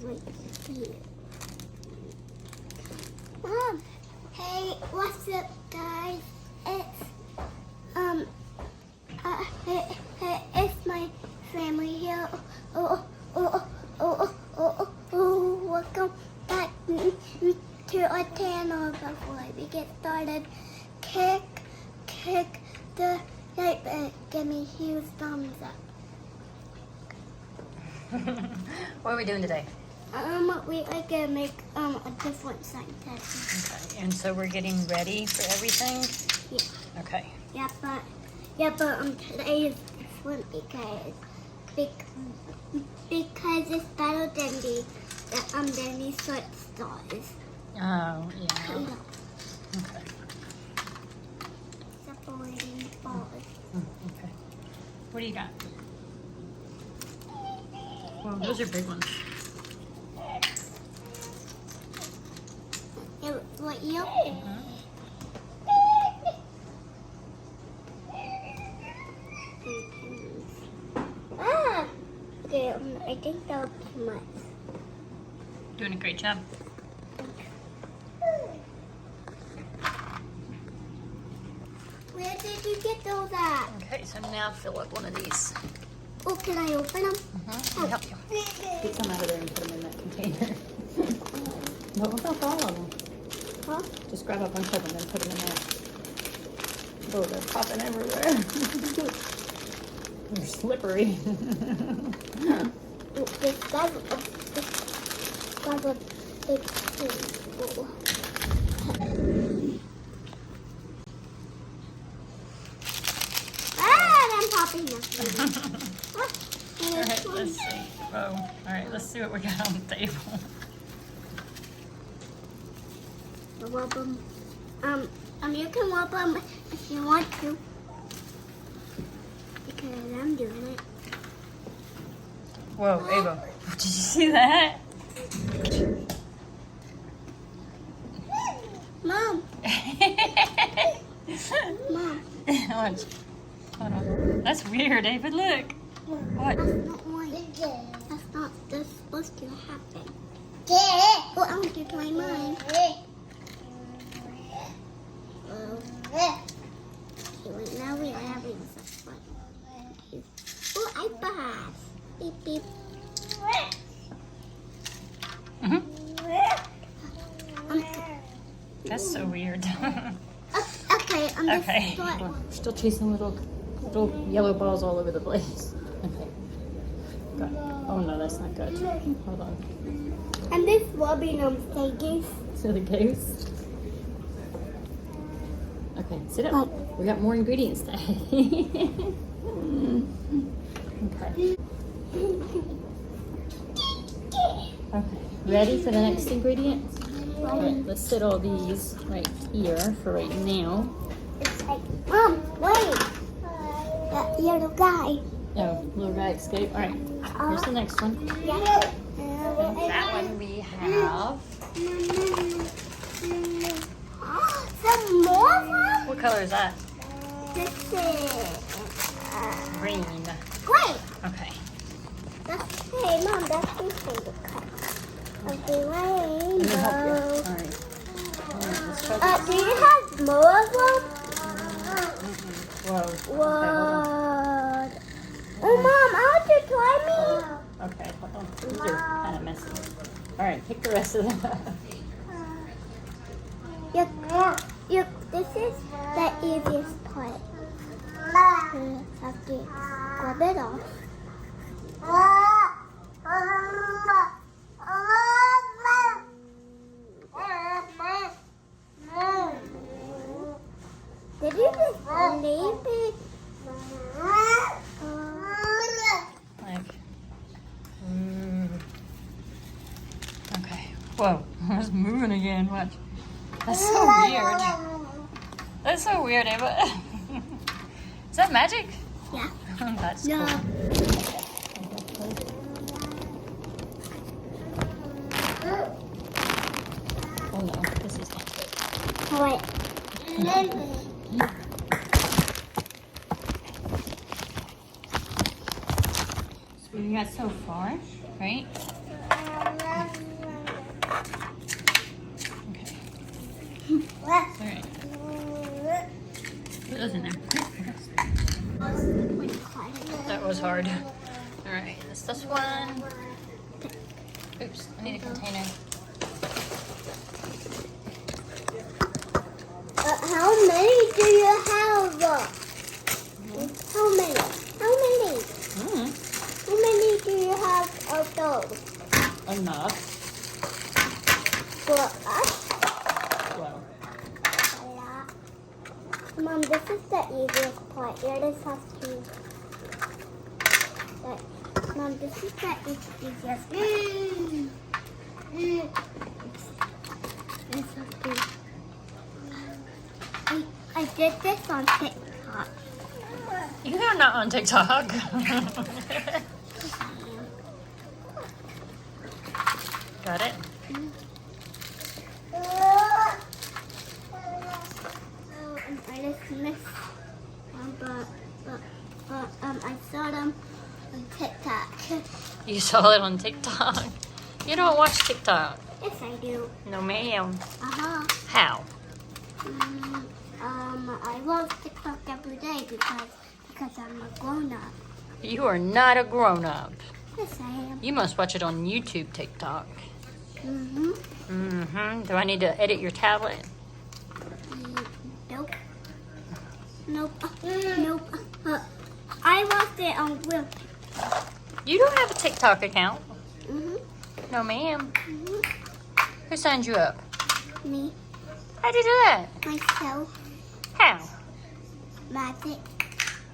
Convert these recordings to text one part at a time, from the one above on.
right here. Mom, hey, what's up, guys? It's my family here. Welcome back to our channel. Before we get started, click the like button. Give me a huge thumbs up. What are we doing today? We are gonna make a different sign test. Okay, and so we're getting ready for everything? Yeah. Okay. Yeah, but today is different because it's better than the short stars. Oh, yeah. Okay. Separating balls. Okay. What do you got? Well, those are big ones. What you? Okay, I think that was too much. Doing a great job. Where did you get those at? Okay, so now fill up one of these. Oh, can I open them? I'll help you. Get some out of there and put them in that container. No, without all of them. Huh? Just grab a bunch of them and put them in there. Oh, they're popping everywhere. They're slippery. This guy's a big thing. I'm popping this. Alright, let's see. Oh, alright, let's see what we got on the table. Rub them. You can rub them if you want to. Because I'm doing it. Whoa, Ava. Did you see that? Mom. Mom. Watch. Hold on. That's weird, Ava. Look. What? That's not right. That's supposed to happen. Oh, I'm going to try mine. Okay, right now we are having some fun. Oh, I passed. Beep, beep. That's so weird. Okay, I'm just Okay. Still chasing little yellow balls all over the place. Okay. Good. Oh no, that's not good. Hold on. I'm just rubbing them, Goose. So the goose. Okay, sit up. We got more ingredients today. Okay. Okay. Ready for the next ingredients? All right, let's set all these right here for right now. It's like, Mom, wait. That yellow guy. Oh, little guy escape. All right, here's the next one. Yeah. That one we have. Some more, Mom? What color is that? This is Green. great. Okay. Hey, Mom, that's the thing to cut. Of the Let me help you. rainbow. All right. All right, let's try this. Do you have more of them? Whoa. What? Oh, Mom, I want you to try me. Okay, hold on. These are kind of messy. All right, pick the rest of them. This is the easiest part. You have to grab it off. Did you just leave it? Like, okay. Whoa, it's moving again. Watch. That's so weird. That's so weird, Ava. Is that magic? Yeah. That's No. cool. Oh no, this is not good. All right. So we got so far, right? hard. All right, this one. Oops, I need a container. How many do you have? How many? How many? How many do you have of those? Enough. For us? Well, Mom, this is the easiest part. Here this has to. Mom, this is the easiest part. This has to. I did this on TikTok. you are not on TikTok. Got it? I just missed but I saw them on TikTok. You saw it on TikTok. You don't watch TikTok. Yes, I do. No, ma'am. Uh-huh. How? I watch TikTok every day because I'm a grown-up. You are not a grown-up. Yes, I am. You must watch it on YouTube TikTok. Mm-hmm. Mm-hmm. Do I need to edit your tablet? Nope. Nope. Nope. I watched it on Will. You don't have a TikTok account. Mm-hmm. No, ma'am. Mm-hmm. Who signed you up? Me. How'd you do that? Myself. How? Magic.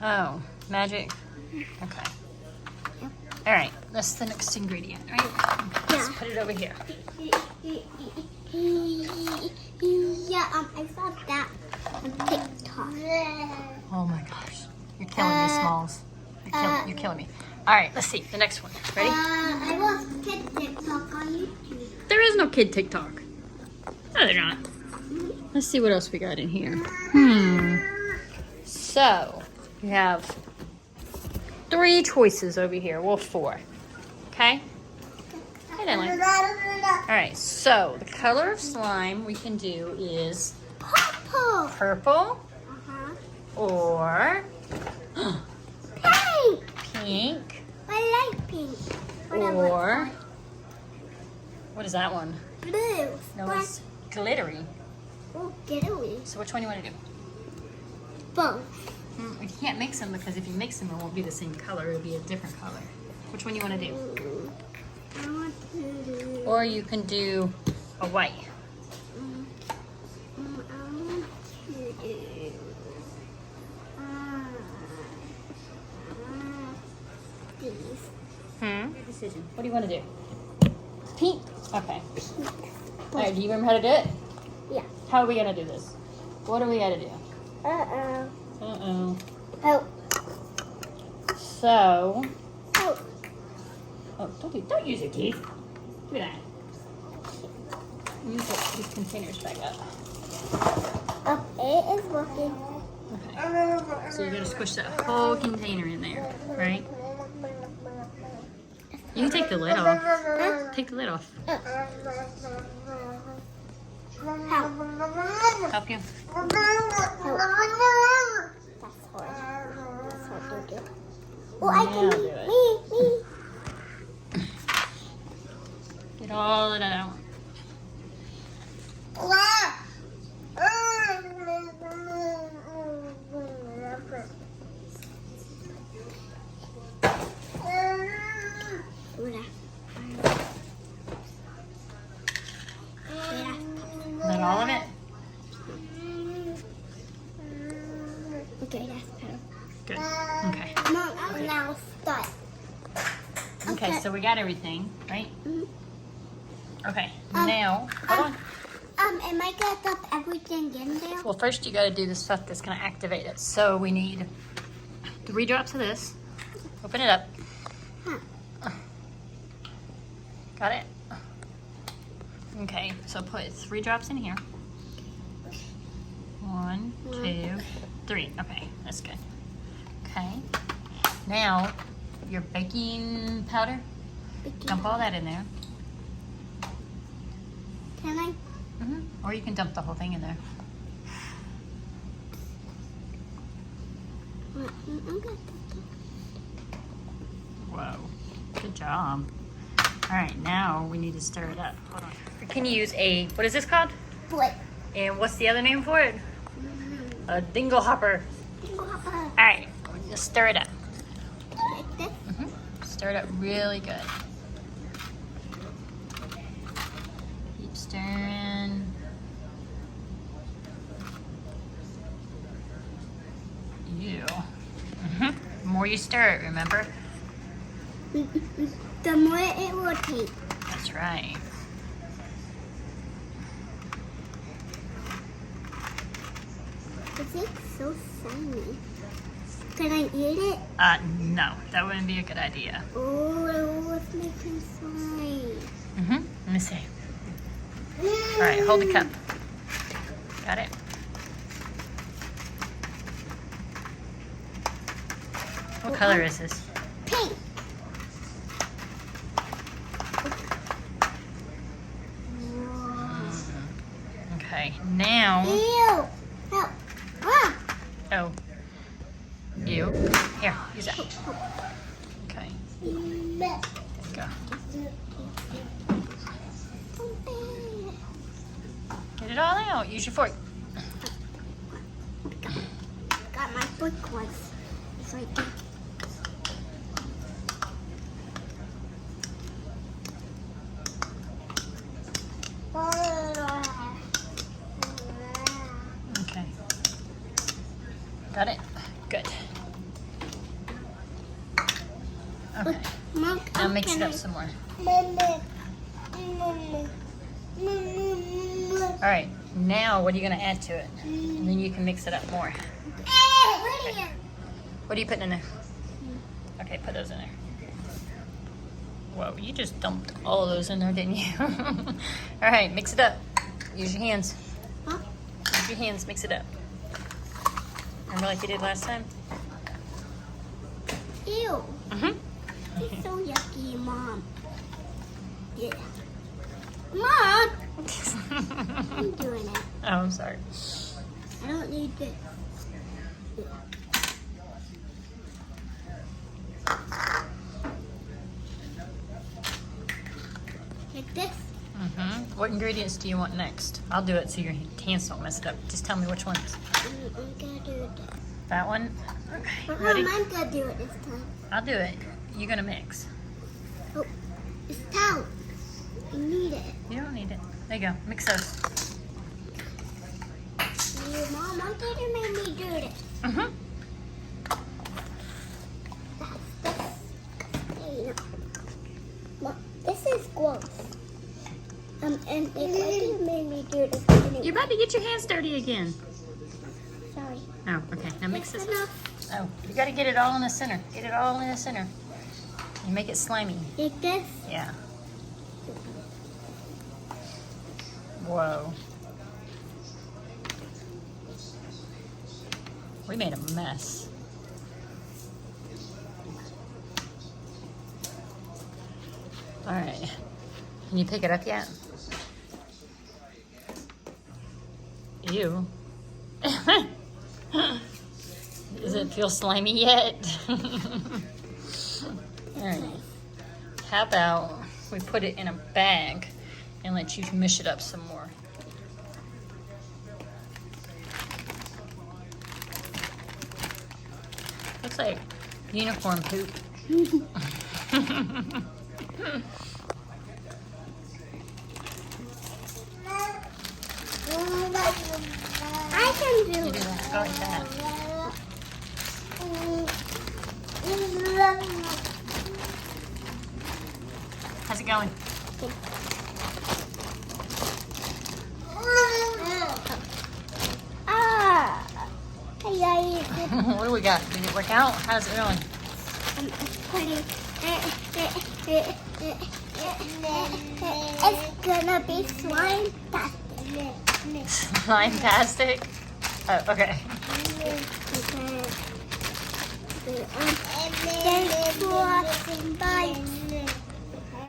Oh, magic. Okay. Yep. All right. That's the next ingredient, right? Let's Yeah. put it over here. Yeah, I saw that on TikTok. Oh my gosh. You're killing me, Smalls. You're killing me. All right, let's see. The next one. Ready? I watched kid TikTok on YouTube. There is no kid TikTok. No, they're not. Let's see what else we got in here. So, we have 3 choices over here. Well, 4. Okay? Hey, Dylan. All right, so the color of slime we can do is Purple. purple Uh-huh. or Pink. pink I like pink. Whatever. or what is that one? Blue. No, it's glittery. Oh, get away. So which one do you want to do? Both. You can't mix them because if you mix them, it won't be the same color. It'll be a different color. Which one do you want to do? I want to do. Or you can do a white. I want to do. These. Your decision. What do you want to do? Pink. Okay. All right. Do you remember how to do it? Yeah. How are we gonna do this? What do we gotta do? Uh-oh. Uh-oh. Help. So. Help. Oh, don't use your teeth. Do that. Use these containers back up. Oh, it is working. Okay. So you're gonna squish that whole container in there, right? You can take the lid off. Take the lid off. Help. Help you? That's hard. That's hard to do. Oh, I Now can do it. me. Get all of that out. Is that all of it? Okay, that's better. Good. Okay. Mom, I'm now start. Okay, so we got everything, right? Mhm. Okay, now, hold on. Am I gonna dump everything in there? Well, first you gotta do the stuff that's gonna activate it. So we need 3 drops of this. Open it up. Got it? Okay, so put 3 drops in here. 1, 2, 3. Okay, that's good. Okay. Now, your baking powder, dump all that in there. Can I? Or you can dump the whole thing in there. Whoa, good job. All right, now we need to stir it up. Hold on. We can use a, what is this called? What? And what's the other name for it? A dingle hopper. All right, just stir it up. Like this? Stir it up really good. Keep stirring. Ew. The more you stir it, remember? The more it will take. That's right. Is it so slimy? Can I eat it? No, that wouldn't be a good idea. Oh, it's making slime. Let me see. All right, hold the cup. Got it? What color is this? Pink. Okay, now. Ew. Help. Ah. Oh. You. Here, use that. Okay, Mess. go. Get it all out. Use your fork. Got my foot was. It's right there. Okay. Got it? Good. Okay. Mom, Now mix it up some more. All right. Now, what are you going to add to it? And then you can mix it up more. What are you putting in there? Okay, put those in there. Whoa, you just dumped all of those in there, didn't you? All right, mix it up. Use your hands. Huh? Use your hands, mix it up. Remember like you did last time? Ew. Mm-hmm. It's so yucky, Mom. Yeah. Mom! I'm doing it. Oh, I'm sorry. I don't need this. Like this? Mm-hmm. What ingredients do you want next? I'll do it so your hands don't mess it up. Just tell me which ones. I'm gonna do it. That one? Okay, But ready? Mom, I'm gonna do it this time. I'll do it. You're gonna mix. Oh, it's out. I need it. You don't need it. There you go. Mix those. Mom, I'm gonna make me do this. Mm-hmm. Mom, this is gross. And you made me do this anyway. You're about to get your hands dirty again. Sorry. Oh, okay. Now mix That's this. enough. Oh, you gotta get it all in the center. Get it all in the center. You make it slimy. Like this? Yeah. Whoa. We made a mess. All right. Can you pick it up yet? Ew. Does it feel slimy yet? All right. How about we put it in a bag and let you mush it up some more? Looks like unicorn poop. I can do You do it. that. Go like that. How's it going? Ah! Hey, What do we got? Did it work out? How's it going? I'm putting it's gonna be slime tastic. Slime-tastic? Oh, okay. Thanks for watching. Bye.